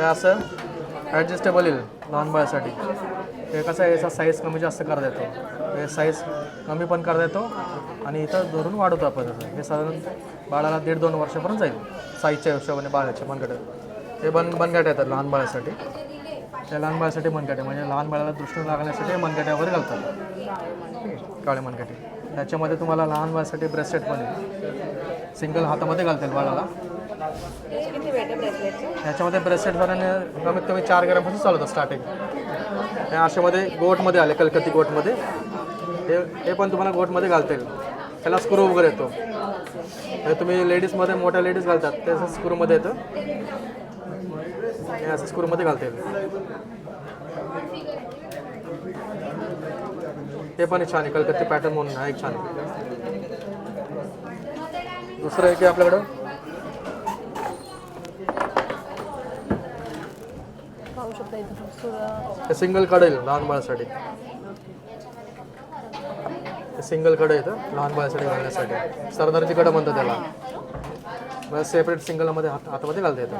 असं ॲडजस्टेबल येईल लहान बाळासाठी. हे कसं आहे, याचा साईज कमी जास्त करता येतो. हे साईज कमी पण करता येतो आणि इथं धरून वाढवतो आपण. हे साधारण बाळाला 1.5-2 वर्षापर्यंत जाईल साईजच्या हिशोबाने बाळाच्या मनगट्या. हे मनगट्या येतात लहान बाळासाठी. त्या लहान बाळासाठी मनगट्या म्हणजे लहान बाळाला दृष्टी लागण्यासाठी मनगट्यावर घालतात, काळे मनगटे. त्याच्यामध्ये तुम्हाला लहान बाळासाठी ब्रेसलेट पण आहे, सिंगल हातामध्ये घालता येईल बाळाला. ह्याच्यामध्ये ब्रेसलेटपर्यंत कमीत कमी 4 ग्रॅमपासून चालू होतं स्टार्टिंग. हे अशामध्ये गोटमध्ये आले, कलकत्ती गोटमध्ये. हे पण तुम्हाला गोटमध्ये घालता येईल. त्याला स्क्रू वगैरे येतो. हे तुम्ही लेडीजमध्ये मोठ्या लेडीज घालतात त्याचं स्क्रूमध्ये येतं. हे असं स्क्रूमध्ये घालता येईल. हे पण छान आहे, कलकत्ती पॅटर्न म्हणून हा एक छान आहे. दुसरं आहे की आपल्याकडं हे सिंगल कडे येईल लहान बाळासाठी. सिंगल कडे येतं लहान बाळासाठी घालण्यासाठी. सरदारची कडं म्हणतात त्याला. सेपरेट सिंगलमध्ये हातामध्ये घालता येतं.